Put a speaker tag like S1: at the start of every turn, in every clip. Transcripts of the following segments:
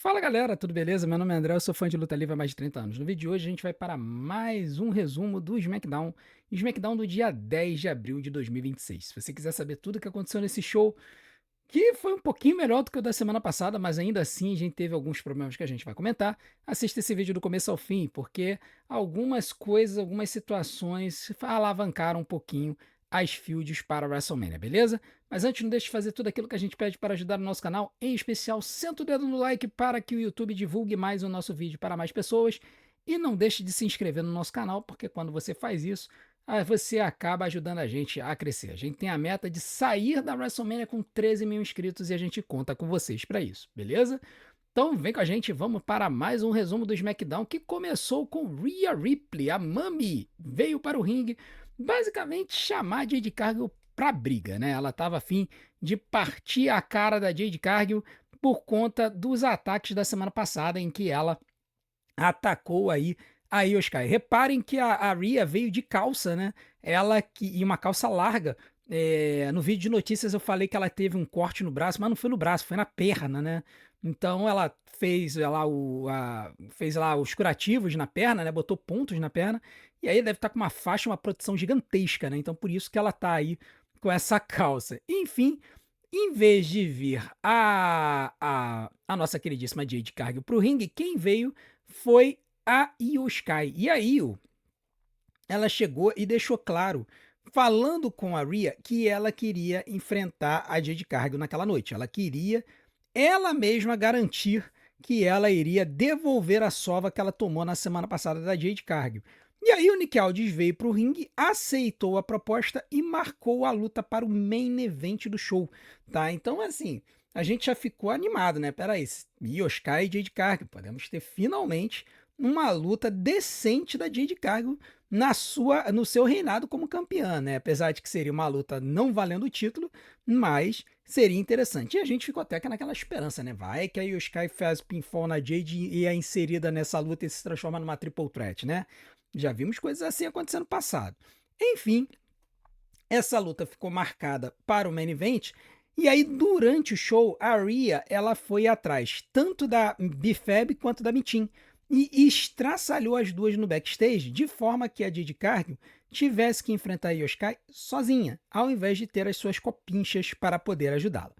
S1: Fala galera, tudo beleza? Meu nome é André, eu sou fã de luta livre há mais de 30 anos. No vídeo de hoje a gente vai para mais um resumo do SmackDown do dia 10 de abril de 2026. Se você quiser saber tudo o que aconteceu nesse show, que foi um pouquinho melhor do que o da semana passada, mas ainda assim a gente teve alguns problemas que a gente vai comentar, assista esse vídeo do começo ao fim, porque algumas coisas, algumas situações alavancaram um pouquinho as fields para a WrestleMania, beleza? Mas antes, não deixe de fazer tudo aquilo que a gente pede para ajudar o nosso canal, em especial, senta o dedo no like para que o YouTube divulgue mais o nosso vídeo para mais pessoas. E não deixe de se inscrever no nosso canal, porque quando você faz isso, você acaba ajudando a gente a crescer. A gente tem a meta de sair da WrestleMania com 13 mil inscritos e a gente conta com vocês para isso, beleza? Então vem com a gente, vamos para mais um resumo do SmackDown que começou com Rhea Ripley, a Mami, veio para o ringue basicamente chamar a Jade Cargill para briga, né? Ela estava afim de partir a cara da Jade Cargill por conta dos ataques da semana passada em que ela atacou aí a Io Sky. Reparem que a Rhea veio de calça, né? E uma calça larga. No vídeo de notícias eu falei que ela teve um corte no braço, mas não foi no braço, foi na perna, né? Então ela fez lá os curativos na perna, né? Botou pontos na perna. E aí deve estar com uma faixa, uma proteção gigantesca, né? Então por isso que ela tá aí com essa calça. Enfim, em vez de vir a nossa queridíssima Jade Cargill pro ringue, quem veio foi a Io Sky. E a Io, ela chegou e deixou claro, falando com a Rhea, que ela queria enfrentar a Jade Cargill naquela noite. Ela queria ela mesma garantir que ela iria devolver a sova que ela tomou na semana passada da Jade Cargill. E aí o Nick Aldis veio para o ringue, aceitou a proposta e marcou a luta para o main event do show, tá? Então, assim, a gente já ficou animado, né? Peraí, Io Sky e Jade Cargill, podemos ter finalmente uma luta decente da Jade Cargill no seu reinado como campeã, né? Apesar de que seria uma luta não valendo o título, mas seria interessante. E a gente ficou até naquela esperança, né? Vai que aí o Sky faz pinfall na Jade e é inserida nessa luta e se transforma numa triple threat, né? Já vimos coisas assim acontecendo no passado. Enfim, essa luta ficou marcada para o main event. E aí, durante o show, a Rhea ela foi atrás tanto da Bifab quanto da Mitin e estraçalhou as duas no backstage, de forma que a Jade Cargill tivesse que enfrentar a Io Sky sozinha, ao invés de ter as suas copinchas para poder ajudá-la.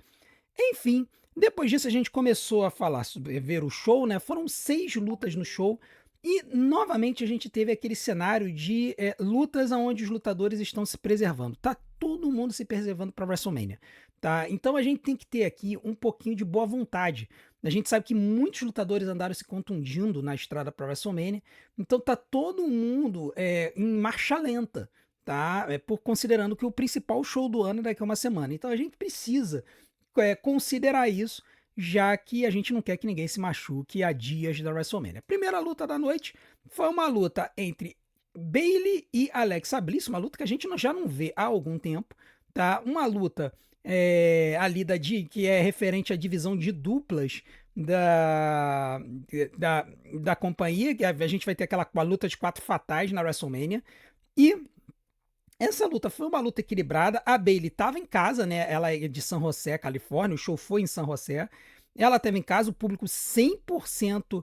S1: Enfim, depois disso a gente começou a falar sobre ver o show, né? Foram 6 lutas no show e novamente a gente teve aquele cenário de lutas onde os lutadores estão se preservando. Tá todo mundo se preservando para WrestleMania, tá? Então a gente tem que ter aqui um pouquinho de boa vontade. A gente sabe que muitos lutadores andaram se contundindo na estrada para WrestleMania, então tá todo mundo em marcha lenta, tá? Considerando que o principal show do ano é daqui a uma semana. Então a gente precisa considerar isso, já que a gente não quer que ninguém se machuque a dias da WrestleMania. A primeira luta da noite foi uma luta entre Bayley e Alexa Bliss, uma luta que a gente já não vê há algum tempo, tá? Uma luta ali que é referente à divisão de duplas da, da, da companhia, que a gente vai ter aquela uma luta de 4 fatais na WrestleMania, e essa luta foi uma luta equilibrada. A Bayley estava em casa, né? Ela é de San José, Califórnia. O show foi em San José. Ela esteve em casa, o público 100%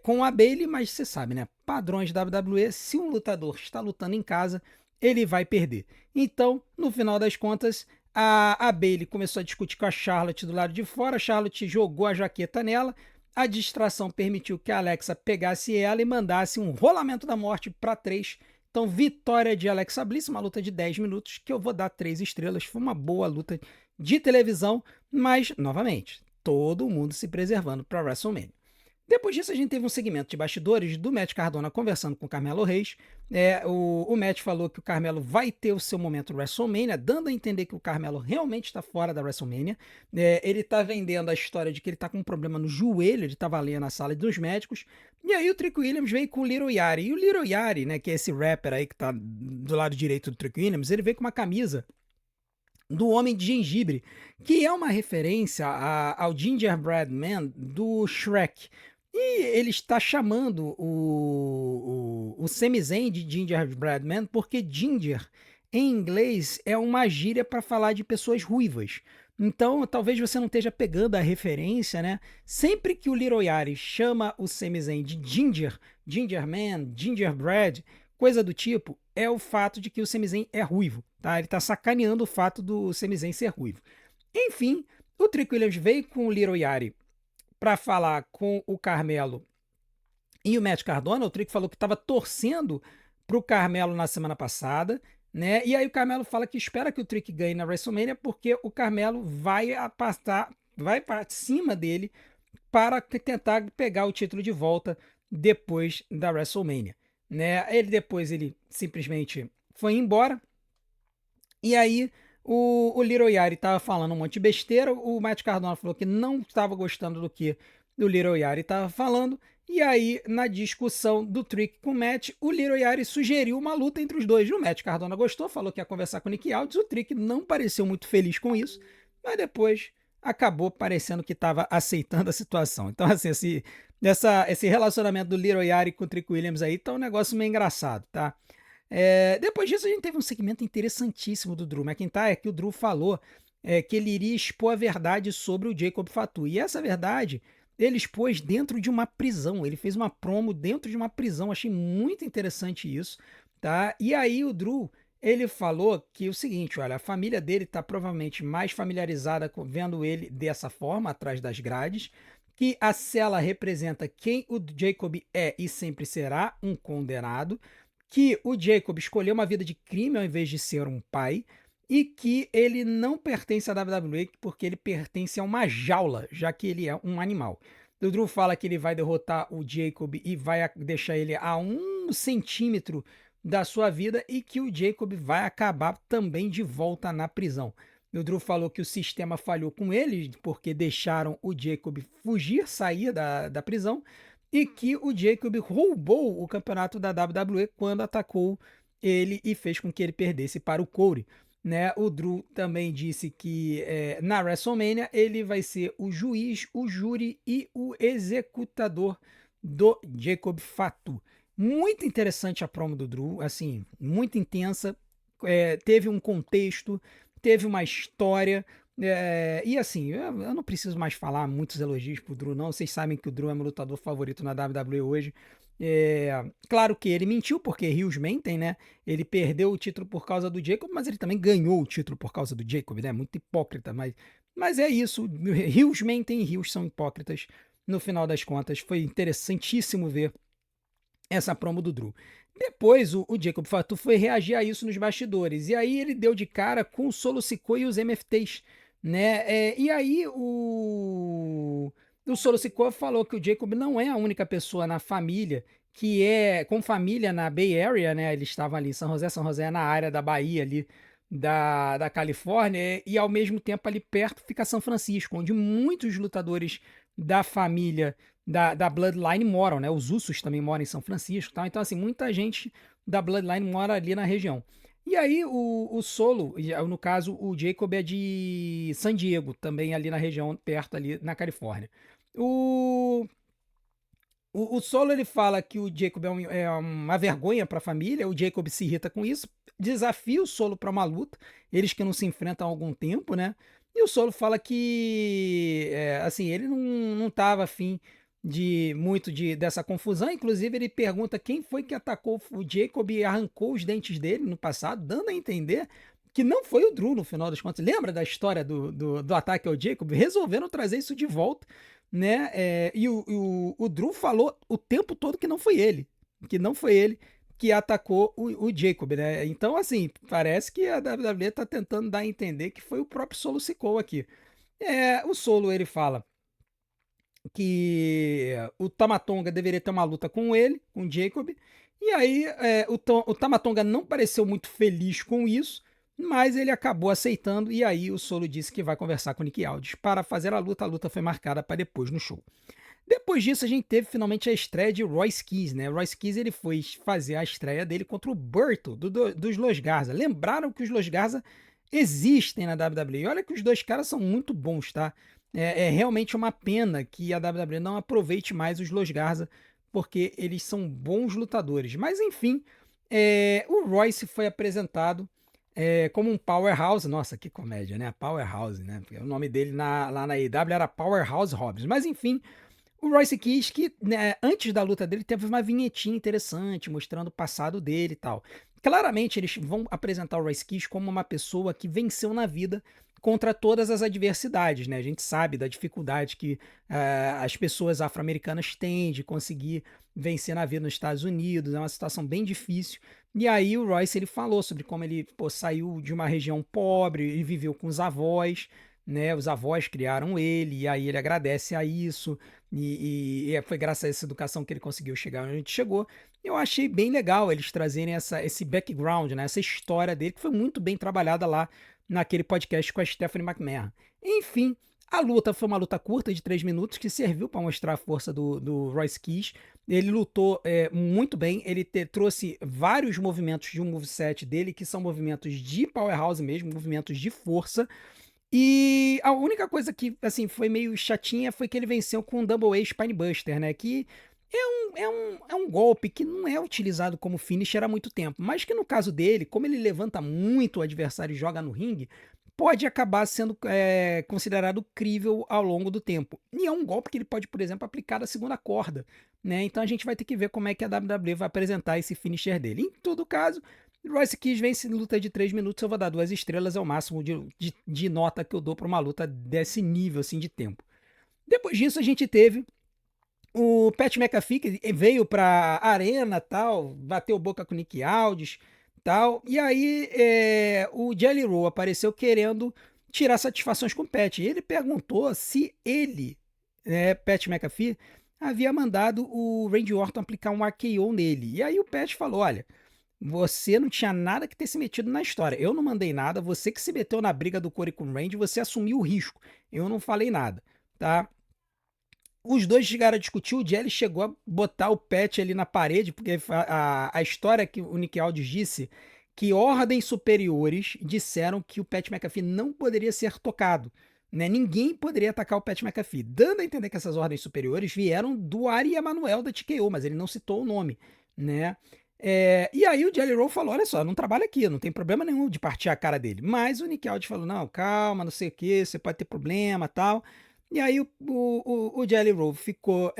S1: com a Bayley, mas você sabe, né? Padrões da WWE, se um lutador está lutando em casa, ele vai perder. Então, no final das contas, a Bayley começou a discutir com a Charlotte do lado de fora. A Charlotte jogou a jaqueta nela. A distração permitiu que a Alexa pegasse ela e mandasse um rolamento da morte para 3. Então, vitória de Alexa Bliss, uma luta de 10 minutos, que eu vou dar 3 estrelas. Foi uma boa luta de televisão, mas, novamente, todo mundo se preservando para WrestleMania. Depois disso, a gente teve um segmento de bastidores do Matt Cardona conversando com o Carmelo Reis. O Matt falou que o Carmelo vai ter o seu momento no WrestleMania, dando a entender que o Carmelo realmente está fora da WrestleMania. Ele está vendendo a história de que ele está com um problema no joelho, ele estava ali na sala dos médicos. E aí o Trick Williams veio com o Little Yari. E o Little Yari, né, que é esse rapper aí que está do lado direito do Trick Williams, ele veio com uma camisa do Homem de Gengibre, que é uma referência ao Gingerbread Man do Shrek. E ele está chamando o Sami Zayn de Gingerbread Man porque ginger, em inglês, é uma gíria para falar de pessoas ruivas. Então, talvez você não esteja pegando a referência, né? Sempre que o Little Yari chama o Sami Zayn de Ginger, Ginger Man, Gingerbread, coisa do tipo, é o fato de que o Sami Zayn é ruivo, tá? Ele tá sacaneando o fato do Sami Zayn ser ruivo. Enfim, o Trick Williams veio com o Little Yari para falar com o Carmelo e o Matt Cardona. O Trick falou que estava torcendo pro Carmelo na semana passada, né? E aí o Carmelo fala que espera que o Trick ganhe na WrestleMania porque o Carmelo vai para cima dele para tentar pegar o título de volta depois da WrestleMania, né? Ele simplesmente foi embora e aí o Little Yari tava falando um monte de besteira, o Matt Cardona falou que não estava gostando do que o Little Yari estava falando, e aí na discussão do Trick com o Matt, o Little Yari sugeriu uma luta entre os dois. O Matt Cardona gostou, falou que ia conversar com o Nick Aldis, o Trick não pareceu muito feliz com isso, mas depois acabou parecendo que estava aceitando a situação. Então assim, esse relacionamento do Little Yari com o Trick Williams aí tá um negócio meio engraçado, tá? Depois disso, a gente teve um segmento interessantíssimo do Drew McIntyre, que o Drew falou que ele iria expor a verdade sobre o Jacob Fatu. E essa verdade ele expôs dentro de uma prisão. Ele fez uma promo dentro de uma prisão. Achei muito interessante isso, tá? E aí o Drew, ele falou que o seguinte, olha, a família dele está provavelmente mais familiarizada vendo ele dessa forma, atrás das grades, que a cela representa quem o Jacob é e sempre será, um condenado, que o Jacob escolheu uma vida de crime ao invés de ser um pai, e que ele não pertence à WWE porque ele pertence a uma jaula, já que ele é um animal. O Drew fala que ele vai derrotar o Jacob e vai deixar ele a 1 centímetro da sua vida e que o Jacob vai acabar também de volta na prisão. O Drew falou que o sistema falhou com ele porque deixaram o Jacob fugir, sair da prisão, e que o Jacob roubou o campeonato da WWE quando atacou ele e fez com que ele perdesse para o Corey. Né? O Drew também disse que na WrestleMania ele vai ser o juiz, o júri e o executador do Jacob Fatu. Muito interessante a promo do Drew, assim, muito intensa, teve um contexto, teve uma história, e assim, eu não preciso mais falar muitos elogios pro Drew, não. Vocês sabem que o Drew é meu lutador favorito na WWE hoje. Claro que ele mentiu, porque Rios mentem, né? Ele perdeu o título por causa do Jacob, mas ele também ganhou o título por causa do Jacob, né? Muito hipócrita, mas é isso. Rios mentem e rios são hipócritas. No final das contas, foi interessantíssimo ver essa promo do Drew. Depois o Jacob Fatu foi reagir a isso nos bastidores. E aí ele deu de cara com o Solo Sikoa e os MFTs, né? E aí o Solo Sikoa falou que o Jacob não é a única pessoa na família que é com família na Bay Area, né? Ele estava ali em São José é na área da Bahia ali da Califórnia, e ao mesmo tempo ali perto fica São Francisco, onde muitos lutadores da família da Bloodline moram, né? Os Usos também moram em São Francisco, tá? Então, assim, muita gente da Bloodline mora ali na região. E aí, o Solo, no caso, o Jacob é de San Diego, também ali na região, perto ali na Califórnia. O, o Solo, ele fala que o Jacob é uma vergonha para a família, o Jacob se irrita com isso, desafia o Solo para uma luta, eles que não se enfrentam há algum tempo, né? E o Solo fala que, assim, ele não estava afim dessa confusão. Inclusive, ele pergunta quem foi que atacou o Jacob e arrancou os dentes dele no passado, dando a entender que não foi o Drew no final das contas. Lembra da história do ataque ao Jacob? Resolveram trazer isso de volta, né? E o Drew falou o tempo todo que não foi ele, que atacou o Jacob, né? Então, assim, parece que a WWE tá tentando dar a entender que foi o próprio Solo Sikoa aqui. O Solo, ele fala que o Tamatonga deveria ter uma luta com ele, com o Jacob, e aí o Tamatonga não pareceu muito feliz com isso, mas ele acabou aceitando, e aí o Solo disse que vai conversar com o Nick Aldis para fazer a luta foi marcada para depois no show. Depois disso, a gente teve finalmente a estreia de Royce Keys, né? Royce Keys, ele foi fazer a estreia dele contra o Berto, dos Los Garza. Lembraram que os Los Garza existem na WWE. Olha que os dois caras são muito bons, tá? É realmente uma pena que a WWE não aproveite mais os Los Garza, porque eles são bons lutadores. Mas enfim, o Royce foi apresentado como um powerhouse. Nossa, que comédia, né? Powerhouse, né? Porque o nome dele lá na AEW era Powerhouse Hobbs. Mas enfim, o Royce Kiss, que né, antes da luta dele, teve uma vinhetinha interessante, mostrando o passado dele e tal. Claramente, eles vão apresentar o Royce Kiss como uma pessoa que venceu na vida contra todas as adversidades, né? A gente sabe da dificuldade que as pessoas afro-americanas têm de conseguir vencer na vida nos Estados Unidos, é uma situação bem difícil. E aí o Royce ele falou sobre como ele saiu de uma região pobre e viveu com os avós, né? Os avós criaram ele, e aí ele agradece a isso. E foi graças a essa educação que ele conseguiu chegar onde a gente chegou. Eu achei bem legal eles trazerem esse background, né, essa história dele, que foi muito bem trabalhada lá naquele podcast com a Stephanie McMahon. Enfim, a luta foi uma luta curta de 3 minutos que serviu para mostrar a força do Royce Kiss. Ele lutou muito bem, ele trouxe vários movimentos de um moveset dele, que são movimentos de powerhouse mesmo, movimentos de força. E a única coisa que, assim, foi meio chatinha foi que ele venceu com um Double A Spinebuster, né? Que é um golpe que não é utilizado como finisher há muito tempo, mas que no caso dele, como ele levanta muito o adversário e joga no ringue, pode acabar sendo considerado crível ao longo do tempo. E é um golpe que ele pode, por exemplo, aplicar da segunda corda, né? Então a gente vai ter que ver como é que a WWE vai apresentar esse finisher dele. Em todo caso, Royce Kiss vence luta de 3 minutos, eu vou dar 2 estrelas, é o máximo de nota que eu dou para uma luta desse nível assim de tempo. Depois disso a gente teve o Pat McAfee, que veio pra arena, tal, bateu boca com o Nick Aldis, tal, e aí o Jelly Roll apareceu querendo tirar satisfações com o Pat. E ele perguntou se ele, Pat McAfee, havia mandado o Randy Orton aplicar um RKO nele. E aí o Pat falou, olha, você não tinha nada que ter se metido na história. Eu não mandei nada, você que se meteu na briga do Corey com o Randy, você assumiu o risco. Eu não falei nada, tá? Os dois chegaram a discutir, o Jelly chegou a botar o Pat ali na parede, porque a história que o Nick Aldis disse, que ordens superiores disseram que o Pat McAfee não poderia ser tocado. Né? Ninguém poderia atacar o Pat McAfee, dando a entender que essas ordens superiores vieram do Ari Emanuel da TKO, mas ele não citou o nome. Né? E aí o Jelly Roll falou, olha só, não trabalha aqui, não tem problema nenhum de partir a cara dele. Mas o Nick Aldis falou, não, calma, não sei o que, você pode ter problema, tal. E aí o Jelly Roll ficou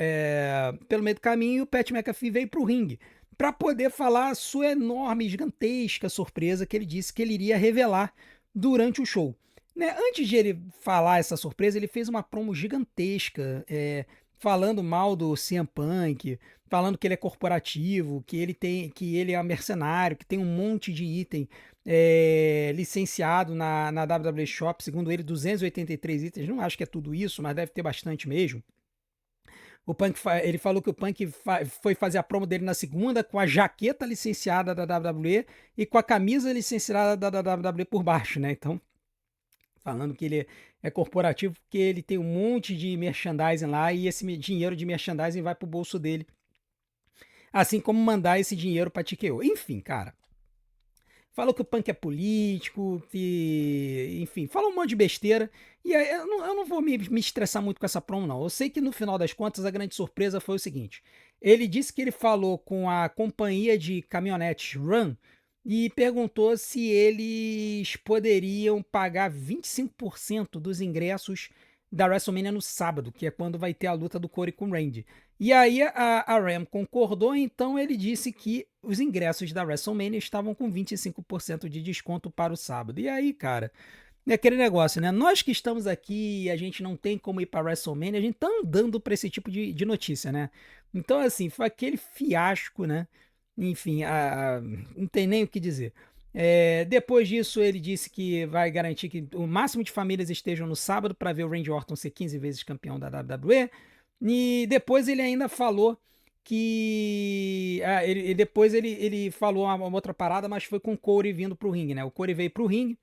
S1: pelo meio do caminho e o Pat McAfee veio para o ringue para poder falar a sua enorme, gigantesca surpresa que ele disse que ele iria revelar durante o show. Né? Antes de ele falar essa surpresa, ele fez uma promo gigantesca, falando mal do CM Punk, falando que ele é corporativo, que ele é mercenário, que tem um monte de item licenciado na WWE Shop, segundo ele, 283 itens. Não acho que é tudo isso, mas deve ter bastante mesmo. O Punk, ele falou que o Punk foi fazer a promo dele na segunda com a jaqueta licenciada da WWE e com a camisa licenciada da WWE por baixo, né? Então, falando que ele é corporativo porque ele tem um monte de merchandising lá e esse dinheiro de merchandising vai pro bolso dele. Assim como mandar esse dinheiro pra TKO. Enfim, cara. Falou que o Punk é político, que, enfim, fala um monte de besteira. E aí eu não vou me estressar muito com essa promo, não. Eu sei que no final das contas a grande surpresa foi o seguinte: ele disse que ele falou com a companhia de caminhonetes Run e perguntou se eles poderiam pagar 25% dos ingressos da WrestleMania no sábado, que é quando vai ter a luta do Corey com o Randy. E aí a Ram concordou, então ele disse que os ingressos da WrestleMania estavam com 25% de desconto para o sábado. E aí, cara, é aquele negócio, né? Nós que estamos aqui e a gente não tem como ir para WrestleMania, a gente tá andando para esse tipo de notícia, né? Então, assim, foi aquele fiasco, né? Enfim, não tem nem o que dizer. Depois disso, ele disse que vai garantir que o máximo de famílias estejam no sábado para ver o Randy Orton ser 15 vezes campeão da WWE. E depois ele ainda falou que. Depois ele falou uma outra parada, mas foi com o Corey vindo pro ringue, né? O Corey veio pro ringue.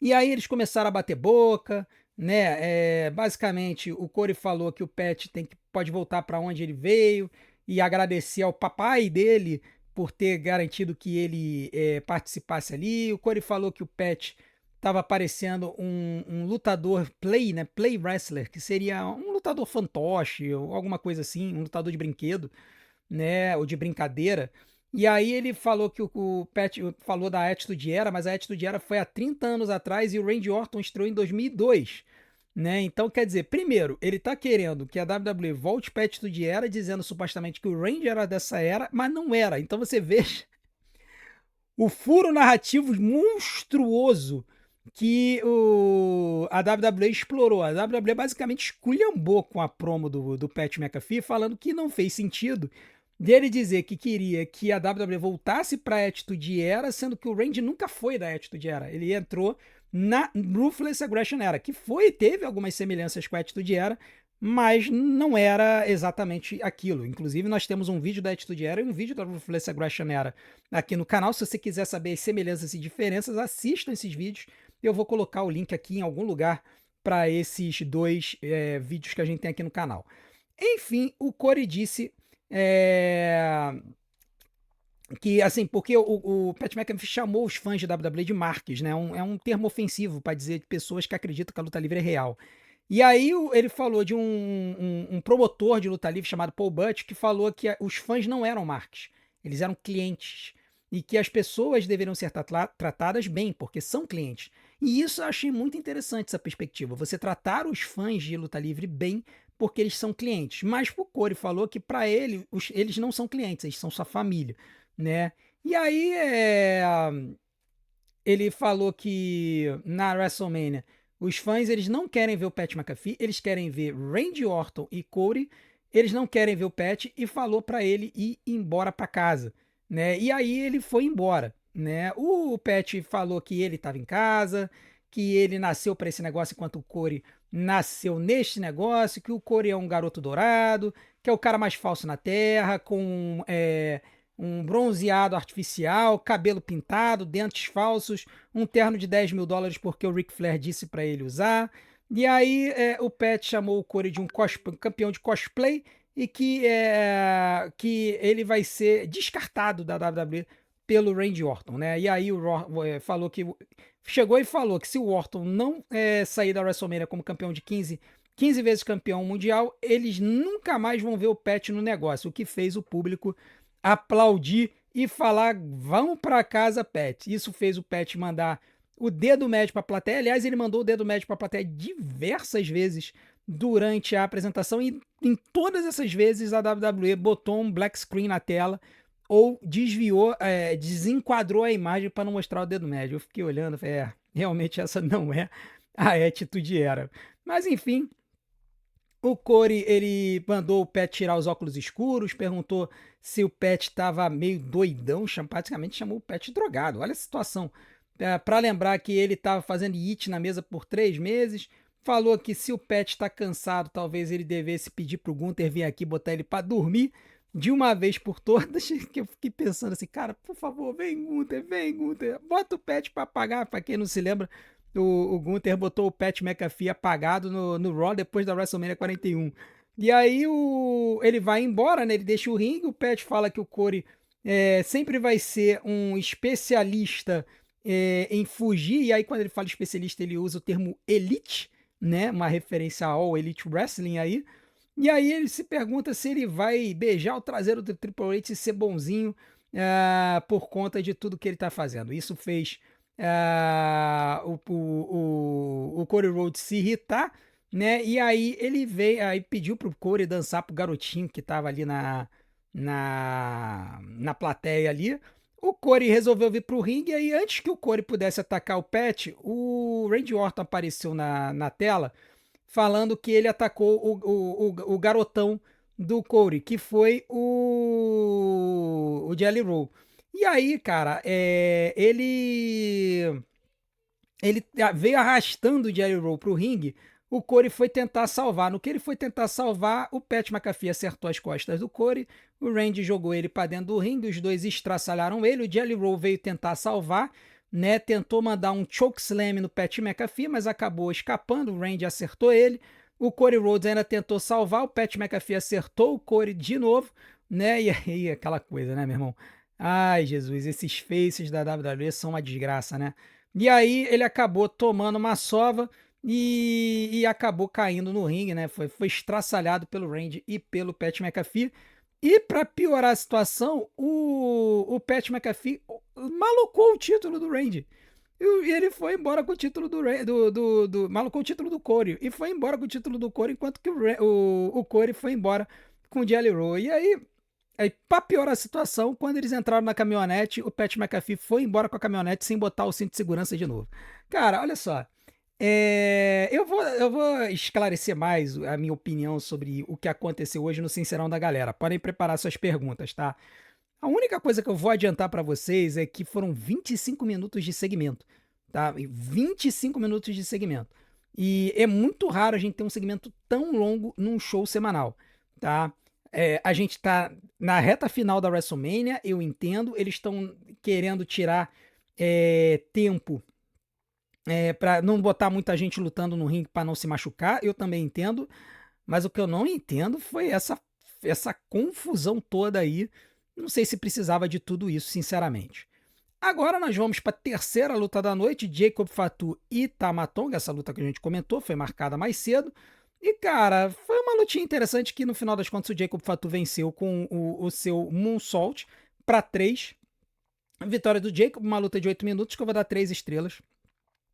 S1: E aí eles começaram a bater boca, né? Basicamente, o Corey falou que o Pat pode voltar para onde ele veio e agradecer ao papai dele por ter garantido que ele participasse ali. O Corey falou que o Pat estava parecendo um lutador né? Play wrestler, que seria um lutador fantoche ou alguma coisa assim, um lutador de brinquedo, né? Ou de brincadeira. E aí ele falou que o Pat falou da Attitude Era, mas a Attitude Era foi há 30 anos atrás e o Randy Orton estreou em 2002. Né? Então, quer dizer, primeiro, ele tá querendo que a WWE volte para a Attitude Era, dizendo supostamente que o Randy era dessa era, mas não era. Então você veja o furo narrativo monstruoso que a WWE explorou. A WWE basicamente esculhambou com a promo do Pat McAfee, falando que não fez sentido dele dizer que queria que a WWE voltasse para a Attitude Era, sendo que o Randy nunca foi da Attitude Era. Ele entrou na Ruthless Aggression Era, que teve algumas semelhanças com a Attitude Era, mas não era exatamente aquilo. Inclusive, nós temos um vídeo da Attitude Era e um vídeo da Ruthless Aggression Era aqui no canal. Se você quiser saber as semelhanças e diferenças, assistam esses vídeos. Eu vou colocar o link aqui em algum lugar para esses dois vídeos que a gente tem aqui no canal. Enfim, o Corey disse que, assim, porque o Pat McAfee chamou os fãs de WWE de marques, né? É um termo ofensivo para dizer de pessoas que acreditam que a luta livre é real. E aí ele falou de um promotor de luta livre chamado Paul Butch, que falou que os fãs não eram marques, eles eram clientes. E que as pessoas deveriam ser tratadas bem, porque são clientes. E isso eu achei muito interessante, essa perspectiva. Você tratar os fãs de luta livre bem, porque eles são clientes. Mas o Corey falou que para ele, eles não são clientes, eles são sua família, né? E aí ele falou que na WrestleMania os fãs eles não querem ver o Pat McAfee, eles querem ver Randy Orton e Cody, eles não querem ver o Pat e falou para ele ir embora para casa, né? E aí ele foi embora, né? O Pat falou que ele estava em casa, que ele nasceu para esse negócio enquanto o Cody nasceu neste negócio, que o Cody é um garoto dourado, que é o cara mais falso na Terra, com um bronzeado artificial, cabelo pintado, dentes falsos, um terno de $10.000 porque o Ric Flair disse para ele usar. E aí o Pat chamou o Corey de um campeão de cosplay e que ele vai ser descartado da WWE pelo Randy Orton, né? E aí o falou que chegou e falou que se o Orton não sair da WrestleMania como campeão de 15 vezes campeão mundial, eles nunca mais vão ver o Pat no negócio, o que fez o público aplaudir e falar: vamos para casa, Pat. Isso fez o Pat mandar o dedo médio para a plateia. Aliás, ele mandou o dedo médio para a plateia diversas vezes durante a apresentação e em todas essas vezes a WWE botou um black screen na tela ou desviou, desenquadrou a imagem para não mostrar o dedo médio. Eu fiquei olhando e falei, realmente essa não é a Attitude Era. Mas enfim, o Corey, ele mandou o Pat tirar os óculos escuros, perguntou se o Pat estava meio doidão, praticamente chamou o Pat de drogado. Olha a situação. Para lembrar que ele estava fazendo it na mesa por 3 meses, falou que se o Pat está cansado, talvez ele devesse pedir pro Gunther vir aqui botar ele para dormir de uma vez por todas. Que eu fiquei pensando assim, cara, por favor, vem Gunther, bota o Pat para pagar, para quem não se lembra. O Gunther botou o Pat McAfee apagado no Raw depois da WrestleMania 41. E aí ele vai embora, né? Ele deixa o ringue. O Pat fala que o Corey sempre vai ser um especialista em fugir. E aí, quando ele fala especialista, ele usa o termo elite, né? Uma referência ao Elite Wrestling aí. E aí ele se pergunta se ele vai beijar o traseiro do Triple H e ser bonzinho por conta de tudo que ele tá fazendo. Isso fez o Cody Rhodes se irritar, né? E aí ele veio, aí pediu pro Cody dançar pro garotinho que tava ali na plateia ali. O Cody resolveu vir pro ringue e aí antes que o Cody pudesse atacar o Pat, o Randy Orton apareceu na tela falando que ele atacou o garotão do Cody, que foi o Jelly Roll. E aí, cara, ele veio arrastando o Jelly Roll pro ringue. O Corey foi tentar salvar. No que ele foi tentar salvar, o Pat McAfee acertou as costas do Corey. O Randy jogou ele para dentro do ringue. Os dois estraçalharam ele. O Jelly Roll veio tentar salvar, né? Tentou mandar um chokeslam no Pat McAfee, mas acabou escapando. O Randy acertou ele. O Cody Rhodes ainda tentou salvar. O Pat McAfee acertou o Corey de novo, né? E aí aquela coisa, né, meu irmão? Ai, Jesus, esses faces da WWE são uma desgraça, né? E aí ele acabou tomando uma sova e acabou caindo no ringue, né? Foi estraçalhado pelo Randy e pelo Pat McAfee. E pra piorar a situação, o Pat McAfee malucou o título do Randy. E ele foi embora com o título malucou o título do Corey. E foi embora com o título do Corey, enquanto que o Corey foi embora com o Jelly Roll. E aí, pra piorar a situação, quando eles entraram na caminhonete, o Pat McAfee foi embora com a caminhonete sem botar o cinto de segurança de novo. Cara, olha só. Eu vou esclarecer mais a minha opinião sobre o que aconteceu hoje no Sincerão da Galera. Podem preparar suas perguntas, tá? A única coisa que eu vou adiantar pra vocês é que foram 25 minutos de segmento, tá? 25 minutos de segmento. E é muito raro a gente ter um segmento tão longo num show semanal, tá? A gente tá na reta final da WrestleMania, eu entendo, eles estão querendo tirar tempo para não botar muita gente lutando no ringue para não se machucar, eu também entendo, mas o que eu não entendo foi essa confusão toda aí. Não sei se precisava de tudo isso, sinceramente. Agora nós vamos para a terceira luta da noite, Jacob Fatu e Tama Tonga. Essa luta que a gente comentou foi marcada mais cedo. E, cara, foi uma lutinha interessante que no final das contas o Jacob Fatu venceu com o seu Moonsault para 3. Vitória do Jacob, uma luta de 8 minutos que eu vou dar 3 estrelas.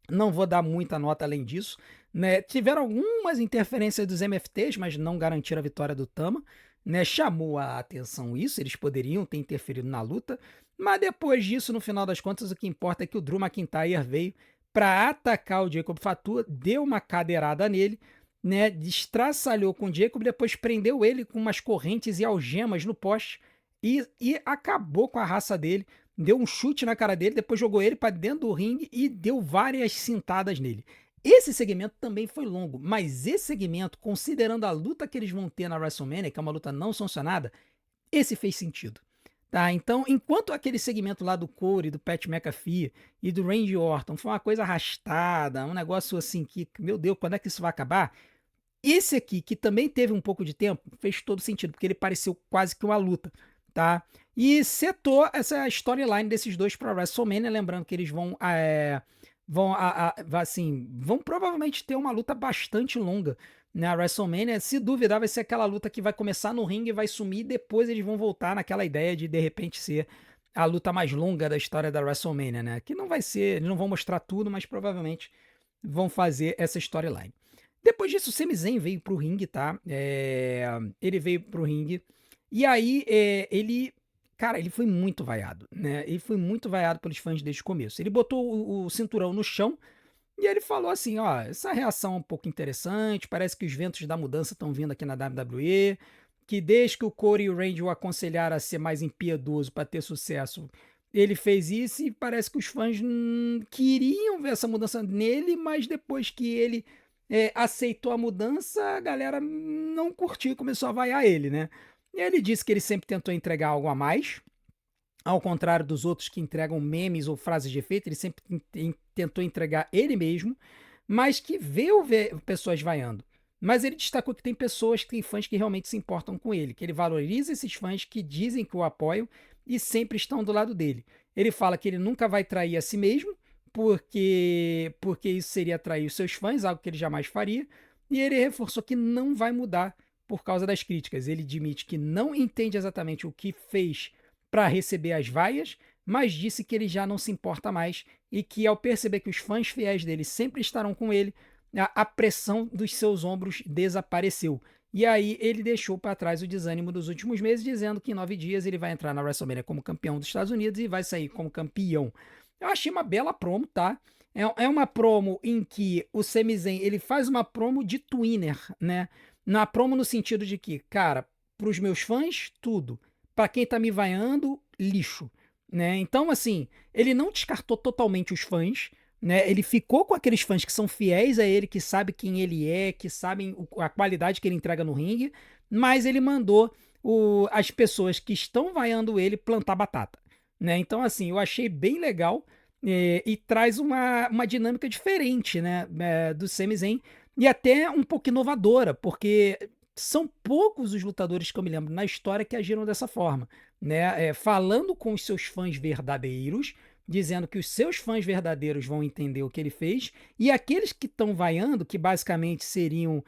S1: Não vou dar muita nota além disso, né? Tiveram algumas interferências dos MFTs, mas não garantiram a vitória do Tama, né? Chamou a atenção isso, eles poderiam ter interferido na luta, mas depois disso, no final das contas, o que importa é que o Drew McIntyre veio para atacar o Jacob Fatu, deu uma cadeirada nele, né? Destraçalhou com o Jacob, depois prendeu ele com umas correntes e algemas no poste e acabou com a raça dele. Deu um chute na cara dele, depois jogou ele para dentro do ringue e deu várias cintadas nele. Esse segmento também foi longo, mas esse segmento, considerando a luta que eles vão ter na WrestleMania, que é uma luta não sancionada, esse fez sentido. Tá, então, enquanto aquele segmento lá do Corey, do Pat McAfee e do Randy Orton foi uma coisa arrastada, um negócio assim que, meu Deus, quando é que isso vai acabar? Esse aqui, que também teve um pouco de tempo, fez todo sentido, porque ele pareceu quase que uma luta, tá? E setou essa storyline desses dois para WrestleMania, lembrando que eles vão provavelmente ter uma luta bastante longa na WrestleMania. Se duvidar, vai ser aquela luta que vai começar no ringue e vai sumir, e depois eles vão voltar naquela ideia de repente ser a luta mais longa da história da WrestleMania, né? Que não vai ser, eles não vão mostrar tudo, mas provavelmente vão fazer essa storyline. Depois disso, o Sami Zayn veio pro ringue, tá? Ele veio pro ringue. E aí, cara, ele foi muito vaiado, né? Ele foi muito vaiado pelos fãs desde o começo. Ele botou o cinturão no chão e ele falou assim: ó, essa reação é um pouco interessante, parece que os ventos da mudança estão vindo aqui na WWE, que desde que o Corey e o Randy o aconselharam a ser mais impiedoso para ter sucesso, ele fez isso e parece que os fãs queriam ver essa mudança nele, mas depois que ele aceitou a mudança, a galera não curtiu e começou a vaiar ele, né? E ele disse que ele sempre tentou entregar algo a mais, ao contrário dos outros que entregam memes ou frases de efeito, ele sempre tentou entregar ele mesmo, mas que veio ver pessoas vaiando. Mas ele destacou que tem pessoas, que tem fãs que realmente se importam com ele, que ele valoriza esses fãs que dizem que o apoiam e sempre estão do lado dele. Ele fala que ele nunca vai trair a si mesmo, porque isso seria trair os seus fãs, algo que ele jamais faria, e ele reforçou que não vai mudar por causa das críticas. Ele admite que não entende exatamente o que fez para receber as vaias, mas disse que ele já não se importa mais e que ao perceber que os fãs fiéis dele sempre estarão com ele, a pressão dos seus ombros desapareceu. E aí ele deixou para trás o desânimo dos últimos meses, dizendo que em 9 dias ele vai entrar na WrestleMania como campeão dos Estados Unidos e vai sair como campeão. Eu achei uma bela promo, tá? É uma promo em que o Sami Zayn, ele faz uma promo de twinner, né? Na promo no sentido de que, cara, pros meus fãs, tudo. Pra quem tá me vaiando, lixo, né? Então, assim, ele não descartou totalmente os fãs, né? Ele ficou com aqueles fãs que são fiéis a ele, que sabem quem ele é, que sabem a qualidade que ele entrega no ringue, mas ele mandou as pessoas que estão vaiando ele plantar batata, né? Então, assim, eu achei bem legal e traz uma dinâmica diferente, né? Do Sami Zayn e até um pouco inovadora, porque são poucos os lutadores que eu me lembro na história que agiram dessa forma, né? Falando com os seus fãs verdadeiros, dizendo que os seus fãs verdadeiros vão entender o que ele fez, e aqueles que estão vaiando, que basicamente seriam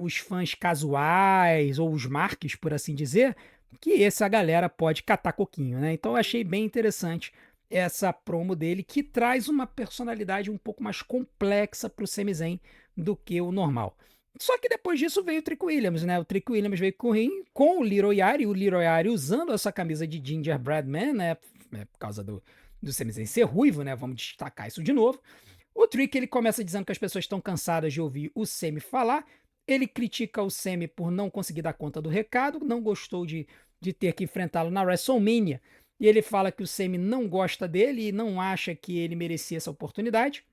S1: os fãs casuais ou os marques, por assim dizer, que essa galera pode catar coquinho, né? Então eu achei bem interessante essa promo dele, que traz uma personalidade um pouco mais complexa para o Sami Zayn do que o normal. Só que depois disso veio o Trick Williams, né? O Trick Williams veio com o Little Yari, o Little Yari usando essa camisa de Gingerbread Man, né? Por causa do Sami Zayn ser ruivo, né? Vamos destacar isso de novo. O Trick, ele começa dizendo que as pessoas estão cansadas de ouvir o Sami falar. Ele critica o Sami por não conseguir dar conta do recado, não gostou de ter que enfrentá-lo na WrestleMania. E ele fala que o Sami não gosta dele e não acha que ele merecia essa oportunidade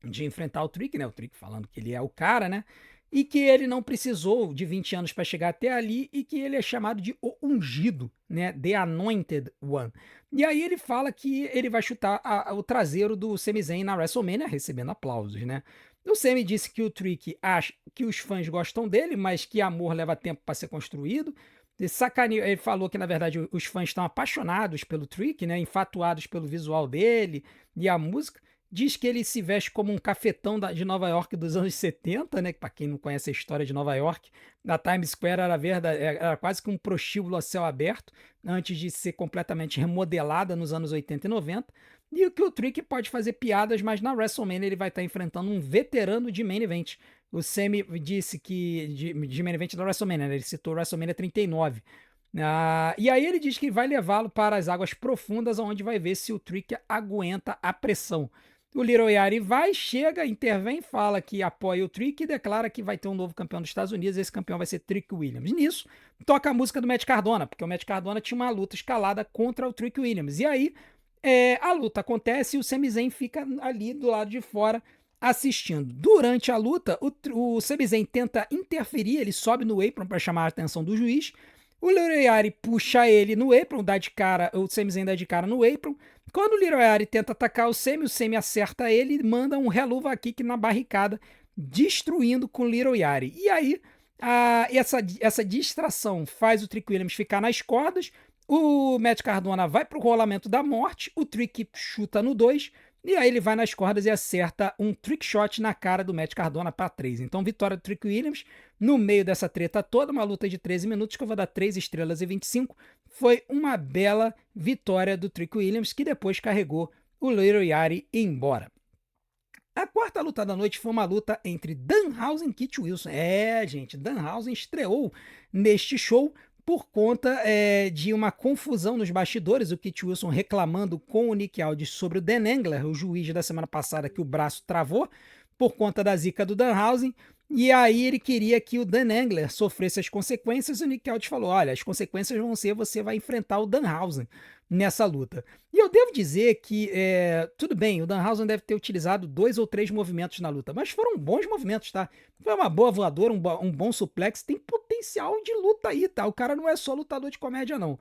S1: de enfrentar o Trick, né? O Trick falando que ele é o cara, né? E que ele não precisou de 20 anos para chegar até ali e que ele é chamado de o ungido, né? The Anointed One. E aí ele fala que ele vai chutar o traseiro do Sami Zayn na WrestleMania, recebendo aplausos, né? O Sami disse que o Trick acha que os fãs gostam dele, mas que amor leva tempo para ser construído. Ele falou que, na verdade, os fãs estão apaixonados pelo Trick, né? Infatuados pelo visual dele e a música. Diz que ele se veste como um cafetão de Nova York dos anos 70, né? Para quem não conhece a história de Nova York, na Times Square era quase que um prostíbulo a céu aberto, antes de ser completamente remodelada nos anos 80 e 90. E o que o Trick pode fazer piadas, mas na WrestleMania ele vai estar enfrentando um veterano de main event. O Sami disse que de main event da WrestleMania, né? Ele citou WrestleMania 39. E aí ele diz que vai levá-lo para as águas profundas, onde vai ver se o Trick aguenta a pressão. O Little Yari vai, chega, intervém, fala que apoia o Trick e declara que vai ter um novo campeão dos Estados Unidos. Esse campeão vai ser Trick Williams. Nisso, toca a música do Matt Cardona, porque o Matt Cardona tinha uma luta escalada contra o Trick Williams. E aí, a luta acontece e o Sami Zayn fica ali do lado de fora assistindo. Durante a luta, o Sami Zayn tenta interferir, ele sobe no apron para chamar a atenção do juiz. O Little Yari puxa ele no apron, dá de cara, o Sami Zayn dá de cara no apron. Quando o Little Yari tenta atacar o Sami acerta ele e manda um Helluva Kick na barricada, destruindo com o Little Yari. E aí, essa distração faz o Trick Williams ficar nas cordas, o Matt Cardona vai pro rolamento da morte, o Trick chuta no 2, e aí ele vai nas cordas e acerta um trick shot na cara do Matt Cardona para 3. Então, vitória do Trick Williams. No meio dessa treta toda, uma luta de 13 minutos, que eu vou dar 3 estrelas e 25. Foi uma bela vitória do Trick Williams, que depois carregou o Little Yari embora. A quarta luta da noite foi uma luta entre Danhausen e Kit Wilson. Gente, Danhausen estreou neste show por conta de uma confusão nos bastidores, o Kit Wilson reclamando com o Nick Aldis sobre o Dan Engler, o juiz da semana passada, que o braço travou por conta da zica do Danhausen, e aí ele queria que o Dan Engler sofresse as consequências, e o Nick Aldis falou, olha, as consequências vão ser, você vai enfrentar o Danhausen nessa luta. E eu devo dizer que, tudo bem, o Danhausen deve ter utilizado 2 ou 3 movimentos na luta, mas foram bons movimentos, tá? Foi uma boa voadora, um bom suplex, tem potencial de luta aí, tá? O cara não é só lutador de comédia, não.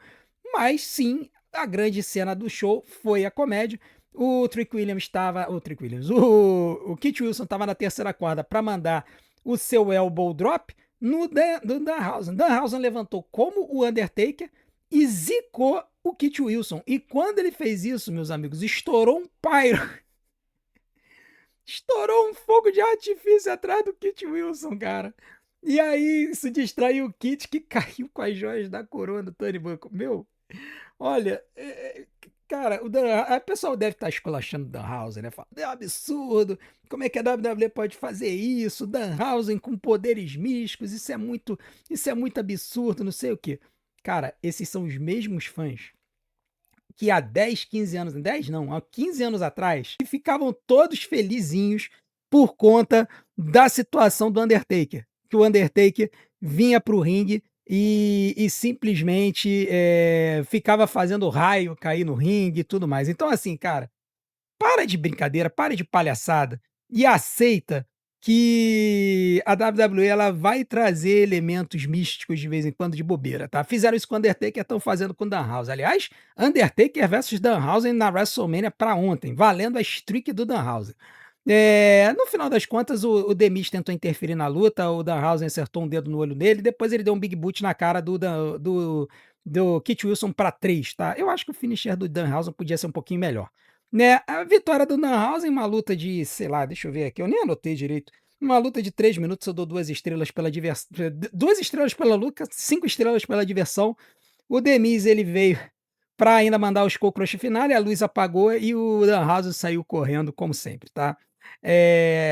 S1: Mas sim, a grande cena do show foi a comédia. O Trick Williams estava. O Kit Wilson estava na terceira corda para mandar o seu elbow drop no Danhausen. Danhausen levantou como o Undertaker e zicou o Kit Wilson. E quando ele fez isso, meus amigos, estourou um pyro. Estourou um fogo de artifício atrás do Kit Wilson, cara. E aí isso distraiu o Kit, que caiu com as joias da coroa do Tony Bucco. Meu, olha, cara, a pessoa deve estar esculachando o Danhausen, né? Fala, é um absurdo, como é que a WWE pode fazer isso? Danhausen com poderes místicos, isso é muito absurdo, não sei o quê. Cara, esses são os mesmos fãs que há 10, 15 anos, 10 não, há 15 anos atrás, ficavam todos felizinhos por conta da situação do Undertaker. Que o Undertaker vinha pro ringue e simplesmente ficava fazendo raio cair no ringue e tudo mais. Então, assim, cara, para de brincadeira, para de palhaçada e aceita que a WWE ela vai trazer elementos místicos de vez em quando de bobeira, tá? Fizeram isso com o Undertaker, estão fazendo com o Danhausen. Aliás, Undertaker versus Danhausen na WrestleMania para ontem, valendo a streak do Danhausen. No final das contas, o The Miz tentou interferir na luta, o Danhausen acertou um dedo no olho dele, depois ele deu um big boot na cara do do Kit Wilson para 3, tá? Eu acho que o finisher do Danhausen podia ser um pouquinho melhor, né? A vitória do Danhausen, uma luta de, sei lá, deixa eu ver aqui, eu nem anotei direito. Uma luta de 3 minutos, eu dou 2 estrelas pela diversão, 2 estrelas pela luta, 5 estrelas pela diversão. O Demis, ele veio para ainda mandar o Skull Crush final, e a luz apagou e o Danhausen saiu correndo como sempre, tá?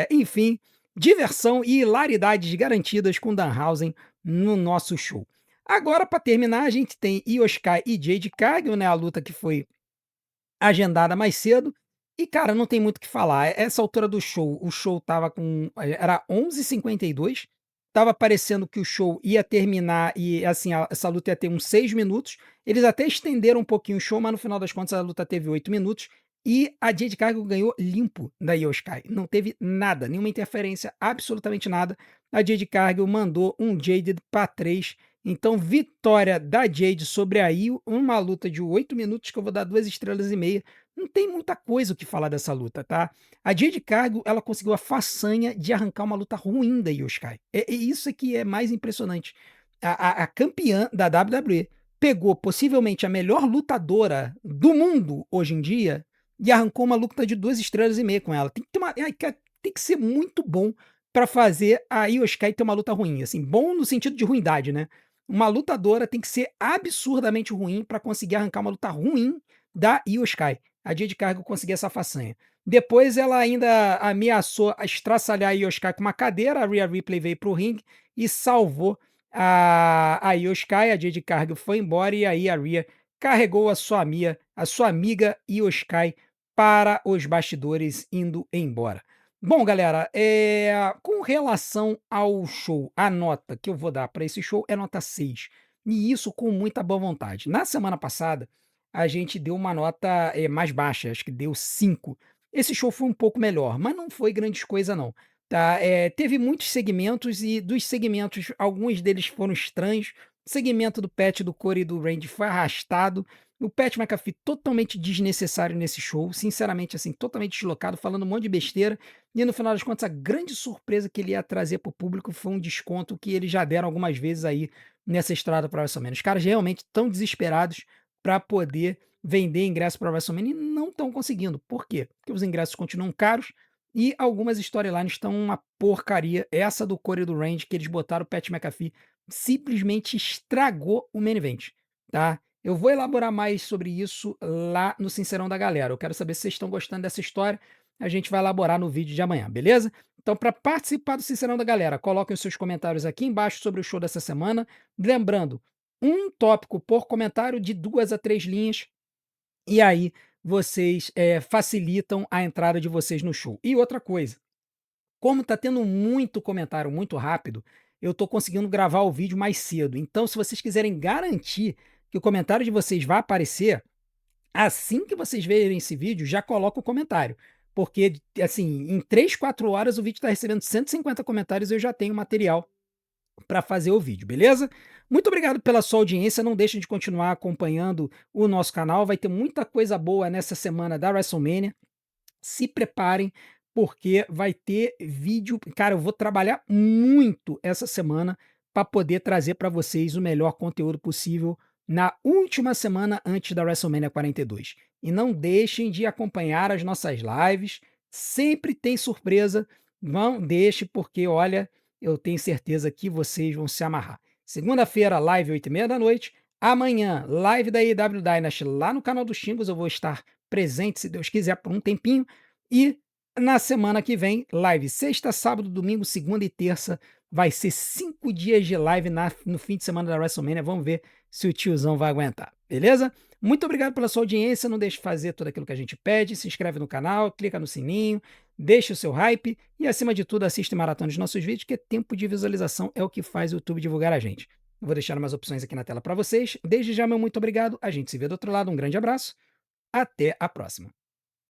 S1: Enfim, diversão e hilaridades garantidas com Danhausen no nosso show. Agora, para terminar, a gente tem Io Sky e Jade Cargill, né, a luta que foi agendada mais cedo. E, cara, não tem muito o que falar. Essa altura do show, o show tava com. Era 11h52. Tava parecendo que o show ia terminar e, assim, essa luta ia ter uns 6 minutos. Eles até estenderam um pouquinho o show, mas no final das contas a luta teve 8 minutos. E a Jade Cargill ganhou limpo da Io Sky. Não teve nada, nenhuma interferência, absolutamente nada. A Jade Cargill mandou um Jaded para 3. Então, vitória da Jade sobre a Io, uma luta de 8 minutos que eu vou dar 2 estrelas e meia. Não tem muita coisa o que falar dessa luta, tá? A Jade Cargill, ela conseguiu a façanha de arrancar uma luta ruim da Io Sky. É isso que é mais impressionante. A campeã da WWE pegou possivelmente a melhor lutadora do mundo hoje em dia e arrancou uma luta de 2 estrelas e meia com ela. Tem que ser muito bom para fazer a Io Sky ter uma luta ruim, assim, bom no sentido de ruindade, né? Uma lutadora tem que ser absurdamente ruim para conseguir arrancar uma luta ruim da Io Sky. A Jade Cargill conseguiu essa façanha. Depois ela ainda ameaçou estraçalhar a Io Sky com uma cadeira, a Rhea Ripley veio pro ringue e salvou a Io Sky, a Jade Cargill foi embora e aí a Rhea carregou a sua amiga Io Sky para os bastidores indo embora. Bom, galera, com relação ao show, a nota que eu vou dar para esse show é nota 6. E isso com muita boa vontade. Na semana passada, a gente deu uma nota mais baixa, acho que deu 5. Esse show foi um pouco melhor, mas não foi grandes coisa não. Tá? Teve muitos segmentos e dos segmentos, alguns deles foram estranhos. O segmento do Pat, do Corey e do Randy foi arrastado. O Pat McAfee totalmente desnecessário nesse show, sinceramente, assim, totalmente deslocado, falando um monte de besteira. E no final das contas, a grande surpresa que ele ia trazer para o público foi um desconto que eles já deram algumas vezes aí nessa estrada para WrestleMania. Os caras realmente estão desesperados para poder vender ingressos para WrestleMania e não estão conseguindo. Por quê? Porque os ingressos continuam caros e algumas storylines estão uma porcaria. Essa do Corey e do Randy, que eles botaram o Pat McAfee, simplesmente estragou o main event, tá? Eu vou elaborar mais sobre isso lá no Sincerão da Galera. Eu quero saber se vocês estão gostando dessa história. A gente vai elaborar no vídeo de amanhã, beleza? Então, para participar do Sincerão da Galera, coloquem os seus comentários aqui embaixo sobre o show dessa semana. Lembrando, um tópico por comentário de 2 a 3 linhas. E aí vocês facilitam a entrada de vocês no show. E outra coisa, como tá tendo muito comentário muito rápido, eu tô conseguindo gravar o vídeo mais cedo. Então, se vocês quiserem garantir que o comentário de vocês vai aparecer, assim que vocês verem esse vídeo, já coloca o comentário. Porque, assim, em 3, 4 horas o vídeo está recebendo 150 comentários e eu já tenho material para fazer o vídeo, beleza? Muito obrigado pela sua audiência. Não deixem de continuar acompanhando o nosso canal. Vai ter muita coisa boa nessa semana da WrestleMania. Se preparem, porque vai ter vídeo. Cara, eu vou trabalhar muito essa semana para poder trazer para vocês o melhor conteúdo possível na última semana antes da WrestleMania 42. E não deixem de acompanhar as nossas lives. Sempre tem surpresa. Não deixe, porque olha, eu tenho certeza que vocês vão se amarrar. Segunda-feira, live 8h30 da noite. Amanhã, live da AEW Dynasty lá no canal dos Chingos. Eu vou estar presente, se Deus quiser, por um tempinho. E na semana que vem, live sexta, sábado, domingo, segunda e terça. Vai ser 5 dias de live no fim de semana da WrestleMania. Vamos ver se o tiozão vai aguentar, beleza? Muito obrigado pela sua audiência. Não deixe de fazer tudo aquilo que a gente pede. Se inscreve no canal, clica no sininho, deixa o seu hype e, acima de tudo, assiste maratona dos nossos vídeos, que tempo de visualização é o que faz o YouTube divulgar a gente. Vou deixar umas opções aqui na tela para vocês. Desde já, meu muito obrigado. A gente se vê do outro lado. Um grande abraço. Até a próxima.